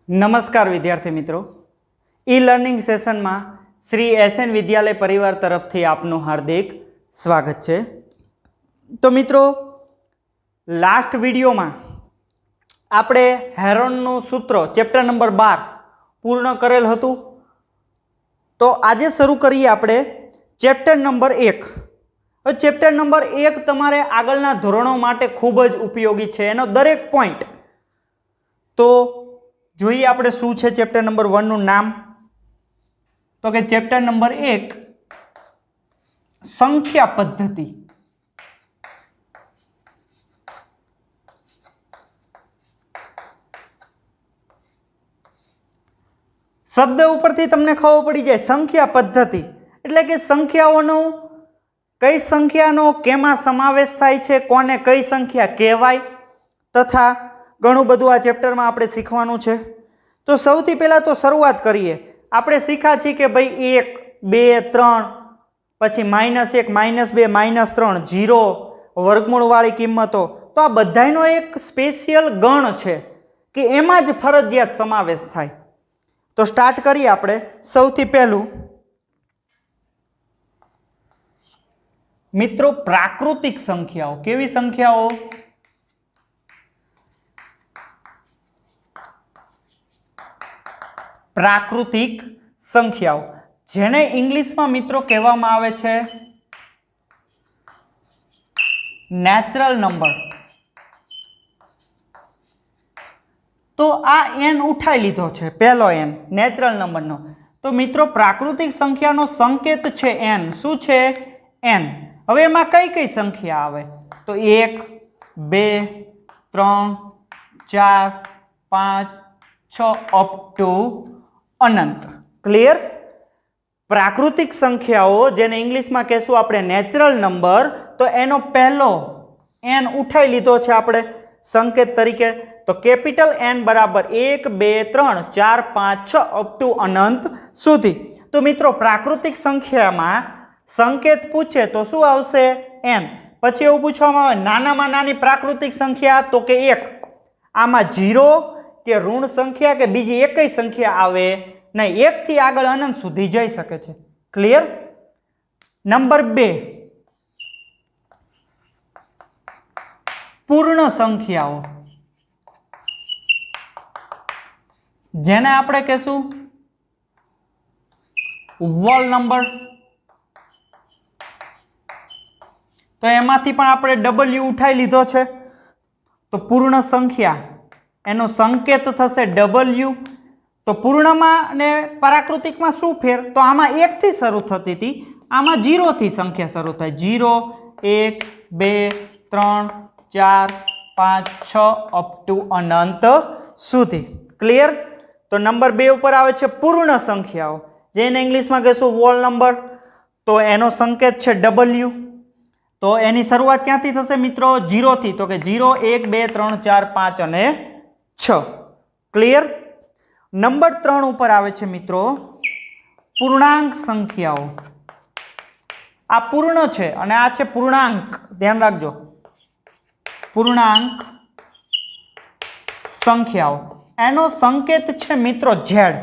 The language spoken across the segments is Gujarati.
नमस्कार विद्यार्थी मित्रों, ई लर्निंग सेशन में श्री एसएन विद्यालय परिवार तरफथी आपनु हार्दिक स्वागत है। तो मित्रों, लास्ट विडियो में आपणे हेरोनનું सूत्र चेप्टर नंबर 12 पूर्ण करेल हतुं। तो आज शुरू करिए आपणे चेप्टर नंबर 1। चेप्टर नंबर 1 तमारे आगळना धोरणों माटे खूब ज उपयोगी है। एनो दरेक पॉइंट तो જોઈએ આપણે શું છે ચેપ્ટર નંબર 1 નું નામ। તો કે ચેપ્ટર નંબર 1 સંખ્યા પદ્ધતિ। શબ્દ ઉપરથી તમને ખબર પડી જાય સંખ્યા પદ્ધતિ એટલે કે સંખ્યાઓનો કઈ સંખ્યાનો કેમાં સમાવેશ થાય છે, કોને કઈ સંખ્યા કહેવાય, तथा घणुं बधुं आ चेप्टर में आपणे शीखवानुं छे। तो सौथी पहेला तो शुरुआत करिए। आपणे शीख्या छीए के भाई 1 2 3 पछी -1 -2 -3 0 वर्गमूळवाળી किंमतो। तो आ बधायनो एक स्पेशियल गण छे कि एमां ज फरजियात समावेश थाय। तो स्टार्ट करिए आपणे। सौथी पहेलुं मित्रों प्राकृतिक संख्याओं। केवी संख्याओं? प्राकृतिक संख्याओं, जेने इंग्लिश में मित्रों कहेवामां आवे छे नेचरल नंबर। तो आ एन उठाई लीधो छे, पहलो एन नेचरल नंबर नो। तो मित्रों प्राकृतिक संख्या नो संकेत छे एन। शुं छे? एन। हवे एमां कई कई संख्या आवे? तो 1 2 3 4 5 6 अप टू अनंत। क्लियर? प्राकृतिक संख्याओं जेने इंग्लिश में कहेशुं आपणे नेचरल नंबर। तो एनो पहलो एन उठाई लीधो छे आपणे संकेत तरीके। तो कैपिटल एन बराबर 1 2 3 4 5 6 अप टू अनंत सुधी। तो मित्रों प्राकृतिक संख्या में संकेत पूछे तो शुं आवशे? एन। पछी एवुं पूछवामां आवे नानामां नानी प्राकृतिक संख्या, तो के 1। आमां 0 के ऋण संख्या के बीजी एक ही संख्या आवे नहीं, 1 थी आगळ अनंत सुधी जई सके छे। क्लियर? नंबर 2 पूर्ण संख्याओं, जेने आपणे कहेशुं होल नंबर। तो एमांथी पण आपणे डबल्यू उठाई लीधो छे। तो पूर्ण संख्या एनो संकेत थशे डबल्यू। तो पूर्ण में ने प्राकृतिक में शुं फेर? तो आमां 1 थी शरू थती थी, आमां 0 थी संख्या शरू थाय। 0 1 2 3 4 5 6 अप टू अनंत सुधी। क्लियर? तो नंबर 2 पर आवे छे पूर्ण संख्याओं, जेने इंग्लिश में कहेशुं होल नंबर। तो एनो संकेत छे डबल्यू। तो एनी शरूआत क्यांथी थशे मित्रों? 0 थी। तो के 0 1 2 3 4 5 अने 6। क्लियर? नंबर 3 ऊपर आवे छे मित्रों पूर्णांक संख्याओं। आ पूर्ण छे अने आ छे पूर्णांक। ध्यान राखजो, पूर्णांक संख्याओं। एनो संकेत छे मित्रों जेड।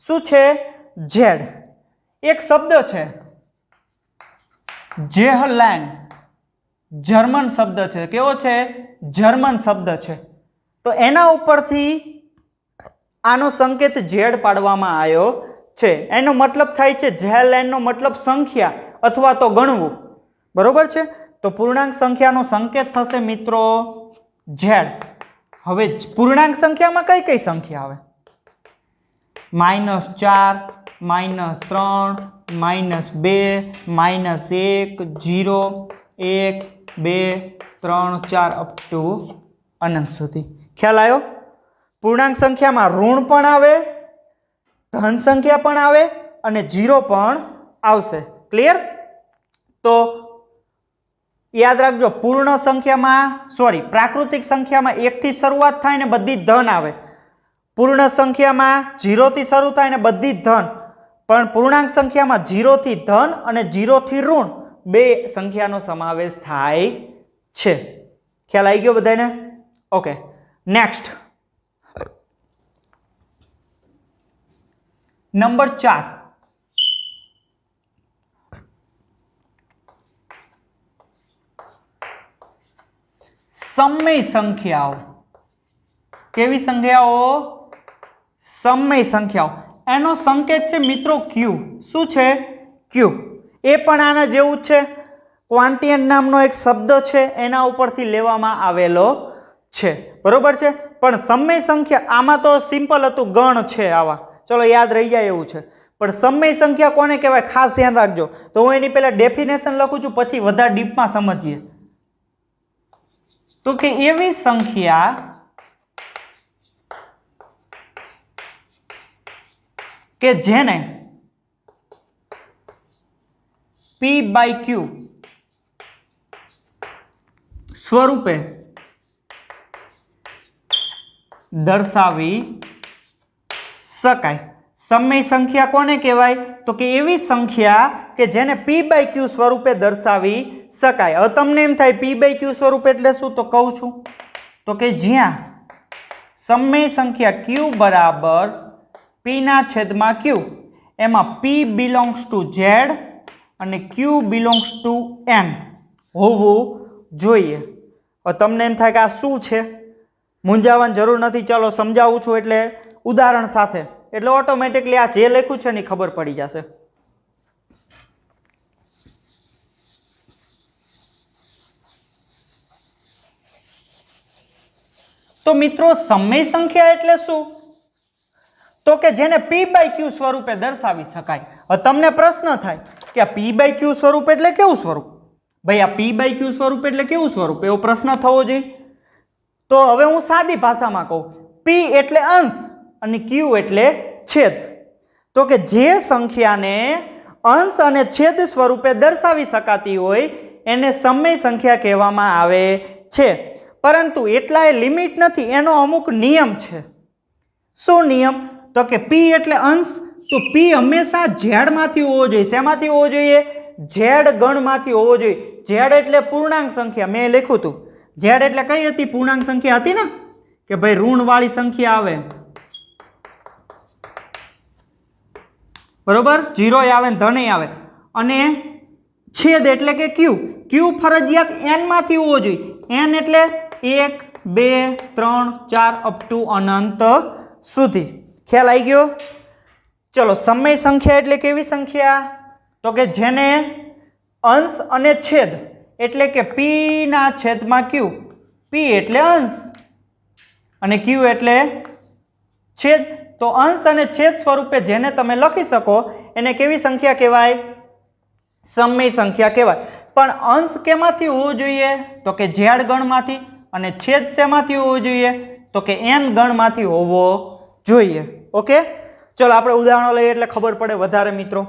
शुं छे? जेड। एक शब्द छे जेहलैंड, जर्मन शब्द छे। केवो छे? जर्मन शब्द छे। तो एना उपरथी आनो संकेत जेड पाडवामां आव्यो छे। एनो मतलब थाय छे जेहलैंड नो मतलब संख्या अथवा तो गणवुं। बरोबर छे? तो पूर्णांक संख्यानो संकेत थशे मित्रों जेड। हवे पूर्णांक संख्या में कई कई संख्या आवे? -4 -3 -2 -1 0 1 2 3 4 अप टू अनंत सुधी। ख्याल आव्यो? पूर्णांक संख्या में ऋण पण आवे, धन संख्या पण आवे अने 0 पण आवशे। क्लियर? तो याद राखजो पूर्ण संख्या में प्राकृतिक संख्या में 1 थी शुरुआत थाय ने बधी धन आवे। पूर्ण संख्या में 0 थी शुरू थाय ने बधी धन, पण पूर्णांक संख्या में 0 थी धन अने 0 थी ऋण बे संख्यानो समावेश थाय छे। ख्याल आई गयो बधाने? ओके। नेक्स्ट નંબર 4, સમય સંખ્યાઓ. કેવી સંખ્યાઓ? સમય સંખ્યાઓ. એનો સંકેત છે મિત્રો ક્યુ. શું છે? ક્યુ. એ પણ આના જેવું જ છે. ક્વાન્ટિયન નામનો એક શબ્દ છે, એના ઉપરથી લેવામાં આવેલો છે. બરોબર છે. પણ સમય સંખ્યા આમાં તો સિમ્પલ હતું, ગણ છે આવા, ચલો યાદ રહી જાય એવું છે. પણ સમય સંખ્યા કોને કહેવાય ખાસ ધ્યાન રાખજો. તો હું એની પહેલા ડેફિનેશન લખું છું, પછી વધારે ડીપમાં સમજીએ. તો કે એવી સંખ્યા કે જેને p/q સ્વરૂપે દર્શાવી શકાય. સમય સંખ્યા કોને કહેવાય? તો કે એવી સંખ્યા કે જેને p/q સ્વરૂપે દર્શાવી શકાય. હવે તમને એમ થાય p/q સ્વરૂપ એટલે શું? તો કહું છું. તો કે જ્યાં સમય સંખ્યા q બરાબર p/q, એમાં p બિલોંગ્સ ટુ z અને q બિલોંગ્સ ટુ n હોવું જોઈએ. હવે તમને એમ થાય કે આ શું છે? મૂંઝાવાની જરૂર નથી, ચાલો સમજાવું છું એટલે ઉદાહરણ સાથે, એટલે ઓટોમેટિકલી આ જે લખ્યું છે ને ખબર પડી જશે. તો મિત્રો સમય સંખ્યા એટલે શું? તો કે જેને p/q સ્વરૂપે દર્શાવી શકાય. હવે તમને પ્રશ્ન થાય કે આ p/q સ્વરૂપ એટલે કેવું સ્વરૂપ? ભાઈ આ p/q સ્વરૂપ એટલે કેવું સ્વરૂપ? એવો પ્રશ્ન થવો જોઈએ. તો હવે હું સાદી ભાષામાં કહું, p એટલે અંશ અને q એટલે છેદ. તો કે જે સંખ્યાને અંશ અને છેદ સ્વરૂપે દર્શાવી શકાતી હોય એને સમય સંખ્યા કહેવામાં આવે છે. પરંતુ એટલાય લિમિટ નથી, એનો અમુક નિયમ છે. શું નિયમ? તો કે p એટલે અંશ, તો p હંમેશા z માંથી હોવો જોઈએ. શેમાંથી હોવો જોઈએ? z ગણમાંથી હોવો જોઈએ. z એટલે પૂર્ણાંક સંખ્યા, મેં લખ્યું હતું. z એટલે કઈ હતી? પૂર્ણાંક સંખ્યા હતી ને, કે ભાઈ ઋણ વાળી સંખ્યા આવે, બરોબર, 0 આવે ને ધન આવે. અને છેદ એટલે કે q, q ફરજિયાત n માંથી હોવો જોઈએ. n એટલે 1 2 3 4 અપ ટુ અનંત સુધી. ખ્યાલ આવી ગયો? ચલો, સમય સંખ્યા એટલે કેવી સંખ્યા? તો કે જેને અંશ અને છેદ એટલે કે p/q, p એટલે અંશ અને q એટલે છેદ. તો અંશ અને છેદ સ્વરૂપે જેને તમે લખી શકો એને કેવી સંખ્યા કહેવાય? સમય સંખ્યા કહેવાય. પણ અંશ કેમાંથી હોવો જોઈએ? તો કે z ગણમાંથી. અને છેદ શેમાંથી હોવો જોઈએ? તો કે n ગણમાંથી હોવો જોઈએ. ઓકે, ચલો આપણે ઉદાહરણો લઈએ એટલે ખબર પડે વધારે મિત્રો.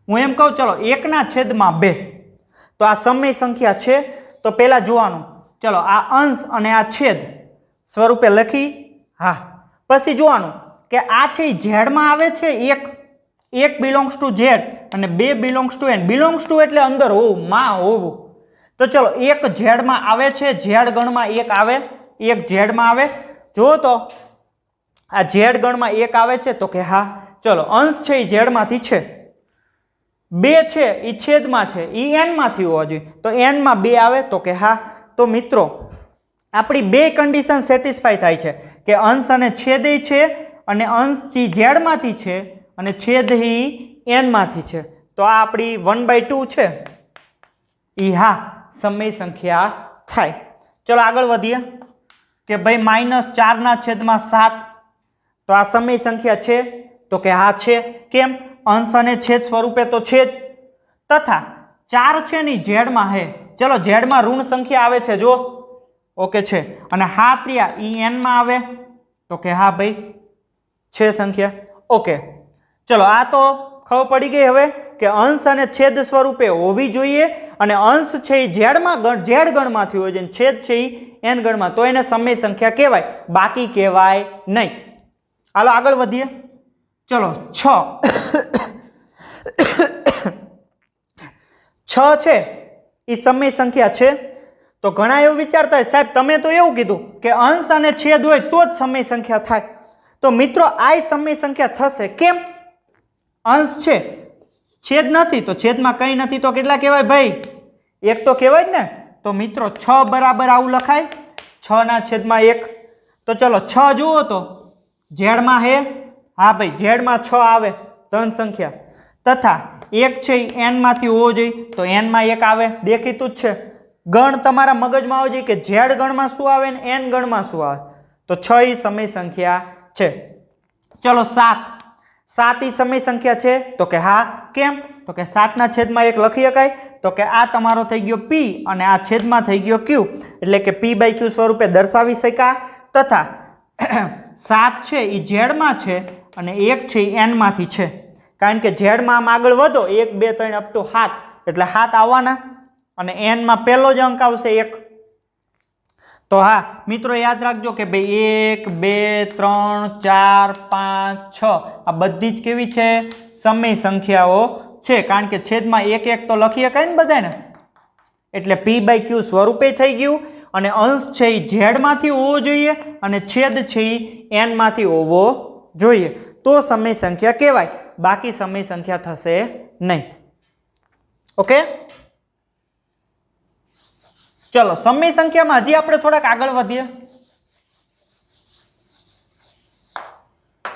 હું એમ કહું, ચલો 1/2. તો આ સમય સંખ્યા છે. તો પહેલા જોવાનું, ચલો આ અંશ અને આ છેદ સ્વરૂપે લખી. હા, પછી જોવાનું કે આ છે z માં આવે છે. એક બિલોંગ્સ ટુ z અને 2 belongs to n. Belongs to એટલે અંદર હોવું, માં હોવું. તો ચલો એક z માં આવે છે, z ગણમાં 1 આવે, એક z માં આવે. જો તો આ z ગણમાં 1 આવે છે, તો કે હા. ચલો અંશ છે એ z માંથી છે, 2 છે એ છેદમાં છે, એ n માંથી હોવા જોઈએ. તો n માં 2 આવે, તો કે હા. તો મિત્રો આપણી બે કન્ડિશન સેટિસ્ફાઈ થાય છે કે અંશ અને છેદ છે, અને અંશ z માંથી છે અને છેદ n માંથી છે. તો આ આપણી 1/2 છે એ હા સમય સંખ્યા થાય. ચલો આગળ વધીએ કે ભાઈ -4/7. તો આ સમય સંખ્યા છે? તો કે હા છે. કેમ? અંશ અને છેદ સ્વરૂપે તો છે જ. તથા 4 છે ને z માં હે. ચલો z માં ઋણ સંખ્યા આવે છે, જો ઓકે છે. અને 7 n માં આવે, તો કે હા ભાઈ છે સંખ્યા. ઓકે, ચલો આ તો ખબર પડી ગઈ હવે કે અંશ અને છેદ સ્વરૂપે હોવી જોઈએ. અને અંશ છે એ z ગણમાંથી હોય છે, છેદ છે એ n ગણમાં. તો એને સમય સંખ્યા કહેવાય, બાકી કહેવાય નહીં. હાલો આગળ વધીએ. ચલો 6 છે એ સમય સંખ્યા છે. તો ઘણા એવું વિચારતા હોય, સાહેબ તમે તો એવું કીધું કે અંશ અને છેદ હોય તો જ સમય સંખ્યા થાય. તો મિત્રો આ સમય સંખ્યા થશે. કેમ? અંશ છે, છેદ નથી, તો છેદમાં કંઈ નથી તો કેટલા કહેવાય ભાઈ? એક તો કહેવાય જ ને. તો મિત્રો 6 બરાબર આવું લખાય, 6/1. તો ચલો 6 જુઓ તો ઝેડમાં હે, હા ભાઈ ઝેડમાં 6 આવે, ધન સંખ્યા. તથા 1 છે એ n માંથી હોવો જોઈએ, તો n માં 1 આવે, દેખીતું જ છે. ગણ તમારા મગજમાં આવવો જોઈએ કે ઝેડ ગણમાં શું આવે ને n ગણમાં શું આવે. તો 6 એ સમય સંખ્યા છે. ચલો 7 એ સમય સંખ્યા છે, તો કે હા. કેમ? તો કે 7/1 લખી શકાય, તો કે આ તમારો થઈ ગયો p અને આ છેદમાં થઈ ગયો q, એટલે કે p/q સ્વરૂપે દર્શાવી શકાય. તથા 7 છે એ ઝેડમાં છે અને 1 છે એ n માંથી છે, કારણ કે ઝેડમાં આમ આગળ વધો 1 2 3 અપ ટુ 7, એટલે 7 આવવાના અને n માં પહેલો જ અંક આવશે 1. તો હા મિત્રો યાદ રાખજો કે ભાઈ 1 2 3 4 5 6 આ બધી જ કેવી છે? સમય સંખ્યાઓ છે, કારણ કે છેદમાં 1 1 તો લખી શકાય ને બધાને, એટલે p/q સ્વરૂપે થઈ ગયું. અને અંશ છે એ ઝેડમાંથી હોવો જોઈએ અને છેદ છે એ n માંથી હોવો જોઈએ, તો સમય સંખ્યા કહેવાય. બાકી સમય સંખ્યા થશે નહીં. ઓકે, ચલો સમય સંખ્યામાં હજી આપણે થોડાક આગળ વધીએ.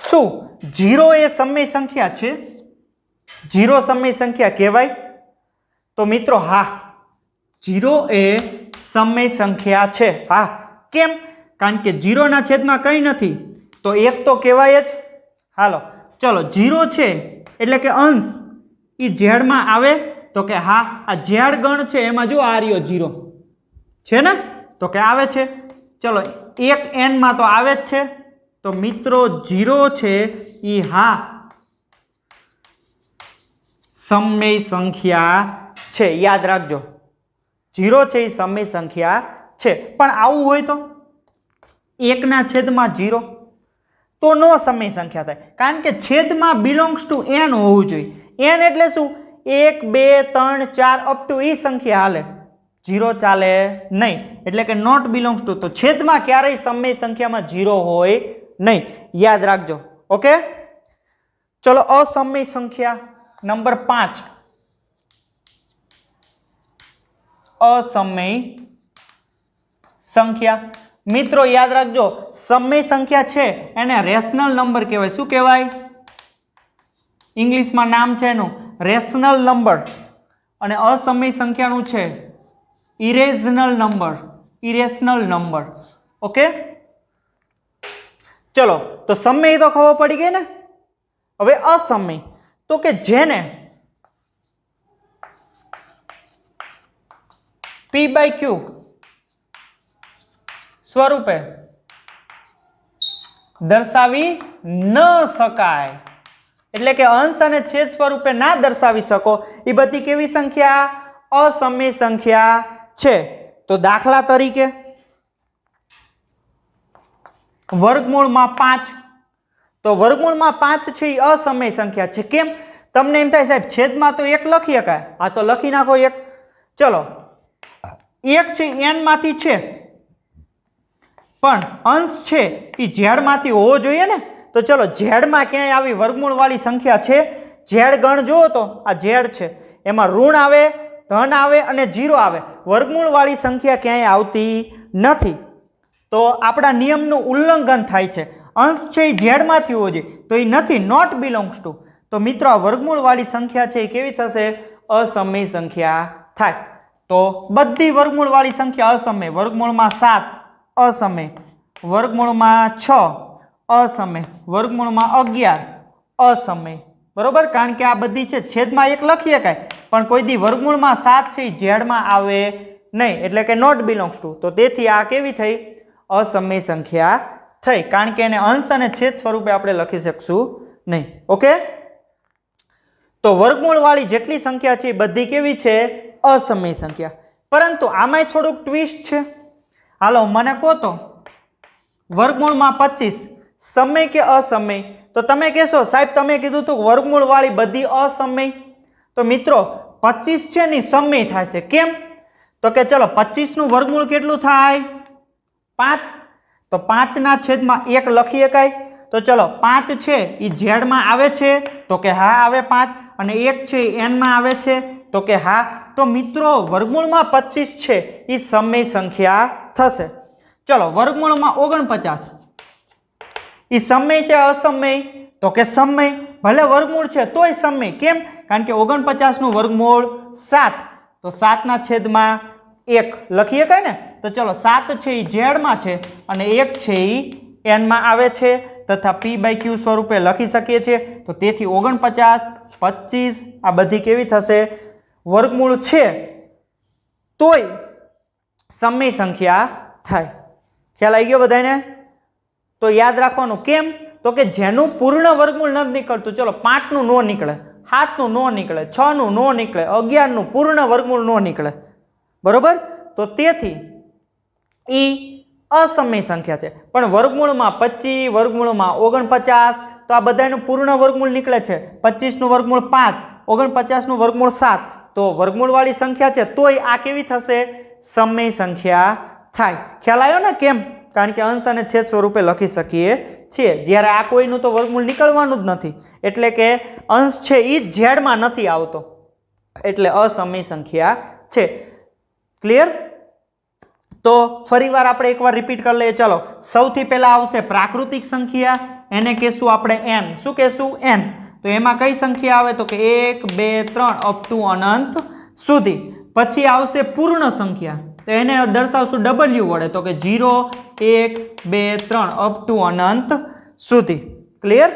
શું 0 એ સમય સંખ્યા છે? 0 સમય સંખ્યા કહેવાય? તો મિત્રો હા, 0 એ સમય સંખ્યા છે. હા, કેમ? કારણ કે 0 ના છેદમાં કંઈ નથી, તો 1 તો કહેવાય જ. હાલો ચલો 0 છે એટલે કે અંશ એ ઝેડમાં આવે, તો કે હા આ ઝેડ ગણ છે એમાં જો આ રહ્યો 0 છે ને, તો કે આવે છે. ચલો 1 n માં તો આવે જ છે, તો મિત્રો 0 છે એ હા સમય સંખ્યા છે. યાદ રાખજો 0 છે એ સમય સંખ્યા છે. પણ આવું હોય તો 1/0 તો નો સમય સંખ્યા થાય, કારણ કે છેદમાં બિલોંગ્સ ટુ n હોવું જોઈએ. n એટલે શું? 1 2 3 4 અપ ટુ એ સંખ્યા હાલે, 0 ચાલે નહીં, એટલે કે નોટ બિલોંગ્સ ટુ. તો છેદમાં ક્યારેય સમય સંખ્યામાં 0 હોય નહીં, યાદ રાખજો. ઓકે, ચલો અસમય સંખ્યા નંબર 5. અસમય સંખ્યા મિત્રો યાદ રાખજો, સમય સંખ્યા છે એને રેશનલ નંબર કહેવાય. શું કહેવાય? ઇંગ્લિશમાં નામ છે એનું રેશનલ નંબર, અને અસમય સંખ્યાનું છે irrational number. Irrational number. Okay, ચલો તો સમય તો ખબર પડી ગઈ ને. હવે અસમય, તો કે જેને p/q સ્વરૂપે દર્શાવી ન શકાય, એટલે કે અંશ અને છેદ સ્વરૂપે ના દર્શાવી શકો, એ બધી કેવી સંખ્યા? અસમય સંખ્યા છે. તો દાખલા તરીકે વર્ગમૂળમાં 5, તો વર્ગમૂળમાં 5 છે એ અસમય સંખ્યા છે. કેમ? તમને એમ થાય સાહેબ છેદમાં તો 1 લખી શકાય, આ તો લખી નાખો 1. ચલો 1 છે n માંથી છે, પણ અંશ છે એ ઝેડમાંથી હોવો જોઈએ ને. તો ચલો ઝેડમાં ક્યાંય આવી વર્ગમૂળ વાળી સંખ્યા છે? ઝેડ ગણ જુઓ તો આ ઝેડ છે, એમાં ઋણ આવે, ધન આવે અને 0 આવે. વર્ગમૂળ વાળી સંખ્યા ક્યાંય આવતી નથી, તો આપણા નિયમનું ઉલ્લંઘન થાય છે. અંશ છે એ ઝેડમાંથી હોવો જોઈએ, તો એ નથી, નોટ બિલોંગ્સ ટુ. તો મિત્રો આ વર્ગમૂળ વાળી સંખ્યા છે એ કેવી થશે? અસમય સંખ્યા થાય. તો બધી વર્ગમૂળ વાળી સંખ્યા અસમય. વર્ગમૂળમાં 7 અસમય, વર્ગમૂળમાં 6 અસમય, વર્ગમૂળમાં 11 અસમય. બરોબર, કારણ કે આ બધી છે છેદમાં 1 લખી શકાય, પણ કોઈ દી વર્ગમૂળમાં 7 છે એ ઝેડમાં આવે નહીં, એટલે કે નોટ બિલોંગ્સ ટુ. તો તેથી આ કેવી થઈ? અસમય સંખ્યા થઈ, કારણ કે એને અંશ અને છેદ સ્વરૂપે આપણે લખી શકશું નહીં. ઓકે, તો વર્ગમૂળ વાળી જેટલી સંખ્યા છે એ બધી કેવી છે? અસમય સંખ્યા. પરંતુ આમાંય થોડુંક ટ્વિસ્ટ છે. હાલો મને કહો તો વર્ગમૂળમાં 25 સમય કે અસમય? તો તમે કહેશો સાહેબ તમે કીધું તું વર્ગમૂળ વાળી બધી અસમય. તો મિત્રો 25 છે ને સમય થશે. કેમ? તો કે ચલો 25 નું વર્ગમૂળ કેટલું થાય? 5. તો 5 ના છેદમાં 1 લખી શકાય, તો ચલો 5 છે એ ઝેડમાં આવે છે તો કે હા આવે 5, અને 1 છે એ એનમાં આવે છે તો કે હા. તો મિત્રો વર્ગમૂળમાં 25 છે એ સમય સંખ્યા થશે. ચલો વર્ગમૂળમાં 49 એ સમય છે અસમય તો કે સમય, ભલે વર્ગમૂળ છે તોય સમય. કેમ? કારણ કે 49 નું વર્ગમૂળ 7, તો 7 ના છેદમાં 1 લખીએ કઈ ને. તો ચલો 7 છે એ ઝેડમાં છે અને 1 છે એ એનમાં આવે છે તથા p/q સ્વરૂપે લખી શકીએ છીએ. તો તેથી 49 25 આ બધી કેવી થશે? વર્ગમૂળ છે તોય સમય સંખ્યા થાય. ખ્યાલ આવી ગયો બધાને? તો યાદ રાખવાનું. કેમ? તો કે જેનું પૂર્ણ વર્ગમૂળ નથી નીકળતું, ચલો 5 નું નો નીકળે, 7 નું નો નીકળે, 6 નું નો નીકળે, 11 નું પૂર્ણ વર્ગમૂળ નો નીકળે, બરોબર? તો તેથી ઈ અસમય સંખ્યા છે. પણ વર્ગમૂળમાં 25, વર્ગમૂળમાં 49, તો આ બધાનું પૂર્ણ વર્ગમૂળ નીકળે છે. 25 નું વર્ગમૂળ 5, 49 નું વર્ગમૂળ 7, તો વર્ગમૂળ વાળી સંખ્યા છે તોય આ કેવી થશે? સમય સંખ્યા થાય. ખ્યાલ આવ્યો ને? કેમ? કારણ કે અંશ અને છેદ સ્વરૂપે લખી શકીએ છીએ. જ્યારે આ કોઈનું તો વર્ગમૂળ નીકળવાનું જ નથી, એટલે કે અંશ છે એ ઝેડમાં નથી આવતો, એટલે અસમય સંખ્યા છે. ક્લિયર? તો ફરીવાર આપણે એકવાર રિપીટ કરી લઈએ. ચલો, સૌથી પહેલા આવશે પ્રાકૃતિક સંખ્યા, એને કહેશું આપણે n. શું કહેશું? n. તો એમાં કઈ સંખ્યા આવે? તો કે 1 2 3 અપ ટુ અનંત સુધી. પછી આવશે પૂર્ણ સંખ્યા, તો એને દર્શાવશું w વડે, તો કે 0 1 2 3 અપ ટુ અનંત સુધી. ક્લિયર?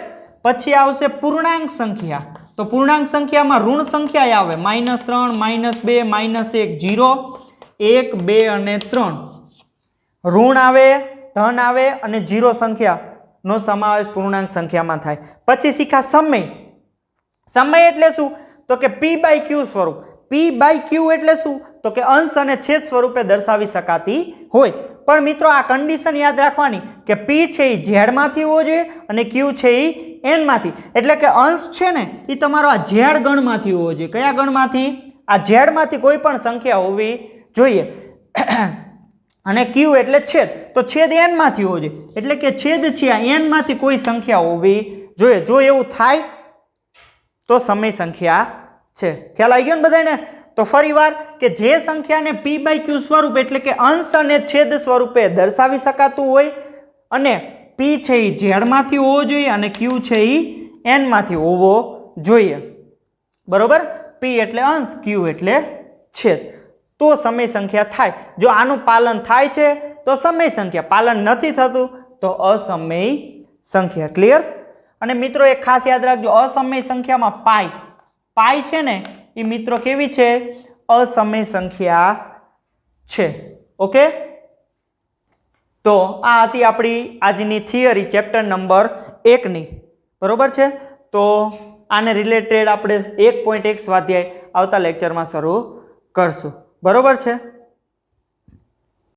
પછી આવશે પૂર્ણાંક સંખ્યા, તો પૂર્ણાંક સંખ્યામાં ઋણ સંખ્યા આવે, -3 -2 -1 0 1 2 અને 3 ઋણ આવે, ધન આવે અને 0 સંખ્યા નો સમાવેશ પૂર્ણાંક સંખ્યામાં થાય. પછી શીખા સમય. સમય એટલે શું? તો કે p/q સ્વરૂપ. p/q એટલે શું? તો કે અંશ અને છેદ સ્વરૂપે દર્શાવી શકાતી હોય. પણ મિત્રો આ કન્ડિશન યાદ રાખવાની કે p છે એ ઝેડમાંથી હોવો જોઈએ અને q છે એ n માંથી. એટલે કે અંશ છે ને એ તમારો આ ઝેડ ગણમાંથી હોવો જોઈએ. કયા ગણમાંથી? આ ઝેડમાંથી કોઈ પણ સંખ્યા હોવી જોઈએ. અને q એટલે છેદ, તો છેદ n માંથી હોવો જોઈએ. એટલે કે છેદ છે આ n માંથી કોઈ સંખ્યા હોવી જોઈએ. જો એવું થાય તો સમય સંખ્યા છે. ખ્યાલ આવી ગયો ને બધાને? તો ફરીવાર કે જે સંખ્યાને p/q સ્વરૂપ એટલે કે અંશ અને છેદ સ્વરૂપે દર્શાવી શકાતું હોય અને p છે એ ઝેડમાંથી હોવો જોઈએ અને q છે એ n માંથી હોવો જોઈએ, બરોબર? p એટલે અંશ, q એટલે છેદ, તો સમય સંખ્યા થાય. જો આનું પાલન થાય છે તો સમય સંખ્યા, પાલન નથી થતું તો અસમય સંખ્યા. ક્લિયર? અને મિત્રો એક ખાસ યાદ રાખજો, અસમય સંખ્યામાં પાઈ છે ને એ મિત્રો કેવી છે? અસમય સંખ્યા છે. ઓકે? તો આ હતી આપણી આજની થિયરી ચેપ્ટર નંબર 1 ની, બરોબર છે? તો આને રિલેટેડ આપણે 1.1 સ્વાધ્યાય આવતા લેક્ચરમાં શરૂ કરશું, બરોબર છે?